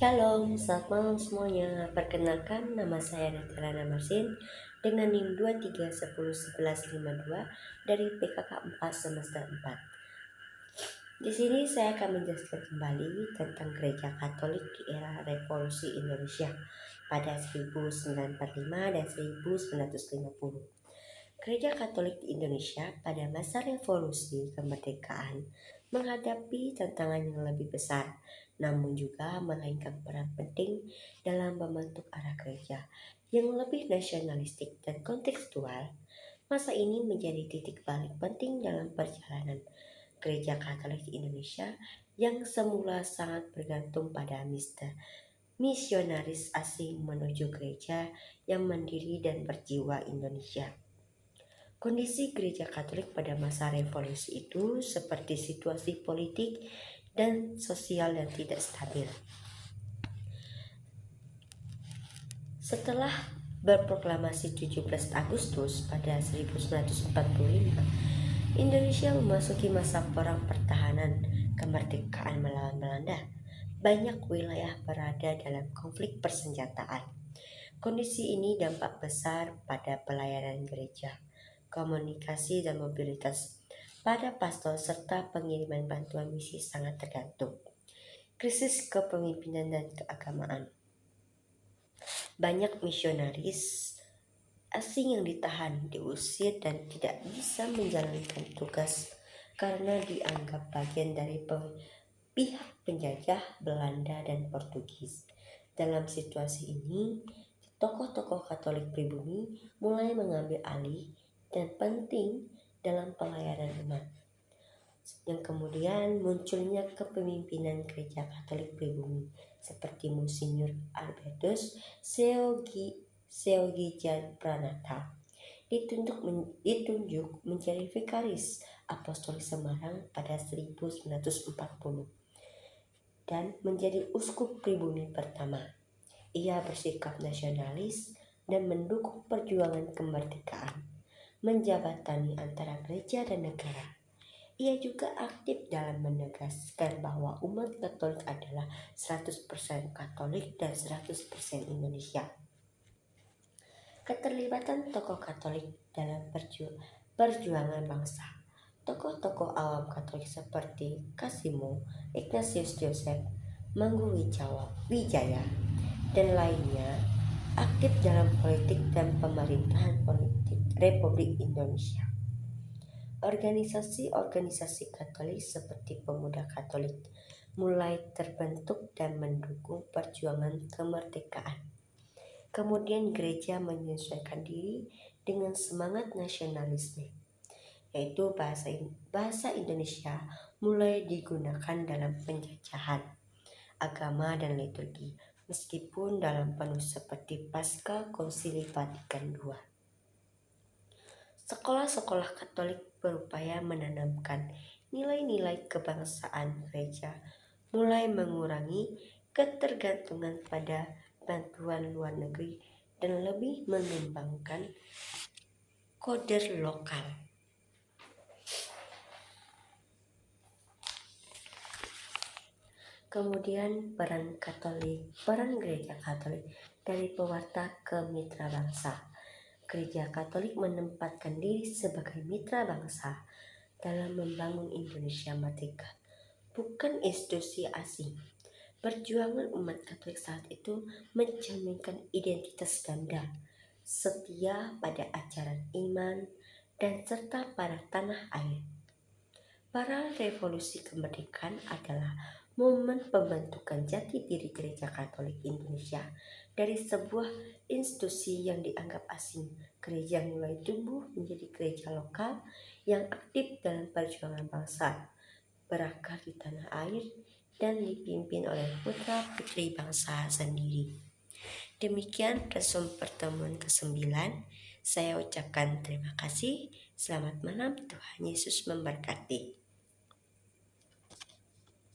Shalom, selamat malam semuanya. Perkenalkan, nama saya Natalana Marsin dengan NIM 23101152 dari PKK 4 semester 4. Di sini saya akan menjelaskan kembali tentang Gereja Katolik di era Revolusi Indonesia pada 1945 dan 1950. Gereja Katolik di Indonesia pada masa revolusi kemerdekaan menghadapi tantangan yang lebih besar, namun juga memainkan peran penting dalam membentuk arah gereja yang lebih nasionalistik dan kontekstual. Masa ini menjadi titik balik penting dalam perjalanan Gereja Katolik di Indonesia yang semula sangat bergantung pada misionaris asing menuju gereja yang mandiri dan berjiwa Indonesia. Kondisi gereja Katolik pada masa revolusi itu seperti situasi politik dan sosial yang tidak stabil. Setelah berproklamasi 17 Agustus pada 1945, Indonesia memasuki masa perang pertahanan kemerdekaan melawan Belanda. Banyak wilayah berada dalam konflik persenjataan. Kondisi ini dampak besar pada pelayanan gereja, komunikasi dan mobilitas pada pastor serta pengiriman bantuan misi sangat tergantung. Krisis kepemimpinan dan keagamaan. Banyak misionaris asing yang ditahan, diusir dan tidak bisa menjalankan tugas karena dianggap bagian dari pihak penjajah Belanda dan Portugis. Dalam situasi ini, tokoh-tokoh Katolik pribumi mulai mengambil alih dan penting dalam pelayanan umat. Yang kemudian munculnya kepemimpinan Gereja Katolik pribumi seperti Monsinyur Albertus Seogijan Pranata ditunjuk menjadi Vikaris Apostolik Semarang pada 1940 dan menjadi uskup pribumi pertama. Ia bersikap nasionalis dan mendukung perjuangan kemerdekaan, menjabatani antara gereja dan negara. Ia juga aktif dalam menegaskan bahwa umat Katolik adalah 100% Katolik dan 100% Indonesia. Keterlibatan tokoh Katolik dalam perjuangan bangsa. Tokoh-tokoh awam Katolik seperti Kasimo, Ignatius Joseph, Manggu Wijaya, dan lainnya aktif dalam politik dan pemerintahan politik Republik Indonesia. Organisasi-organisasi Katolik seperti Pemuda Katolik mulai terbentuk dan mendukung perjuangan kemerdekaan. Kemudian gereja menyesuaikan diri dengan semangat nasionalisme, yaitu bahasa Indonesia mulai digunakan dalam penjajahan agama dan liturgi, meskipun dalam penuh seperti pasca Konsili Vatikan II. Sekolah-sekolah Katolik berupaya menanamkan nilai-nilai kebangsaan gereja, mulai mengurangi ketergantungan pada bantuan luar negeri dan lebih mengembangkan koder lokal. Kemudian peran gereja Katolik dari pewarta ke mitra bangsa. Gereja Katolik menempatkan diri sebagai mitra bangsa dalam membangun Indonesia merdeka, bukan institusi asing. Perjuangan umat Katolik saat itu mencerminkan identitas ganda, setia pada ajaran iman, dan serta pada tanah air. Para revolusi kemerdekaan adalah momen pembentukan jati diri Gereja Katolik Indonesia dari sebuah institusi yang dianggap asing. Gereja mulai tumbuh menjadi gereja lokal yang aktif dalam perjuangan bangsa, berakar di tanah air, dan dipimpin oleh putra-putri bangsa sendiri. Demikian resum pertemuan ke-9. Saya ucapkan terima kasih. Selamat malam, Tuhan Yesus memberkati.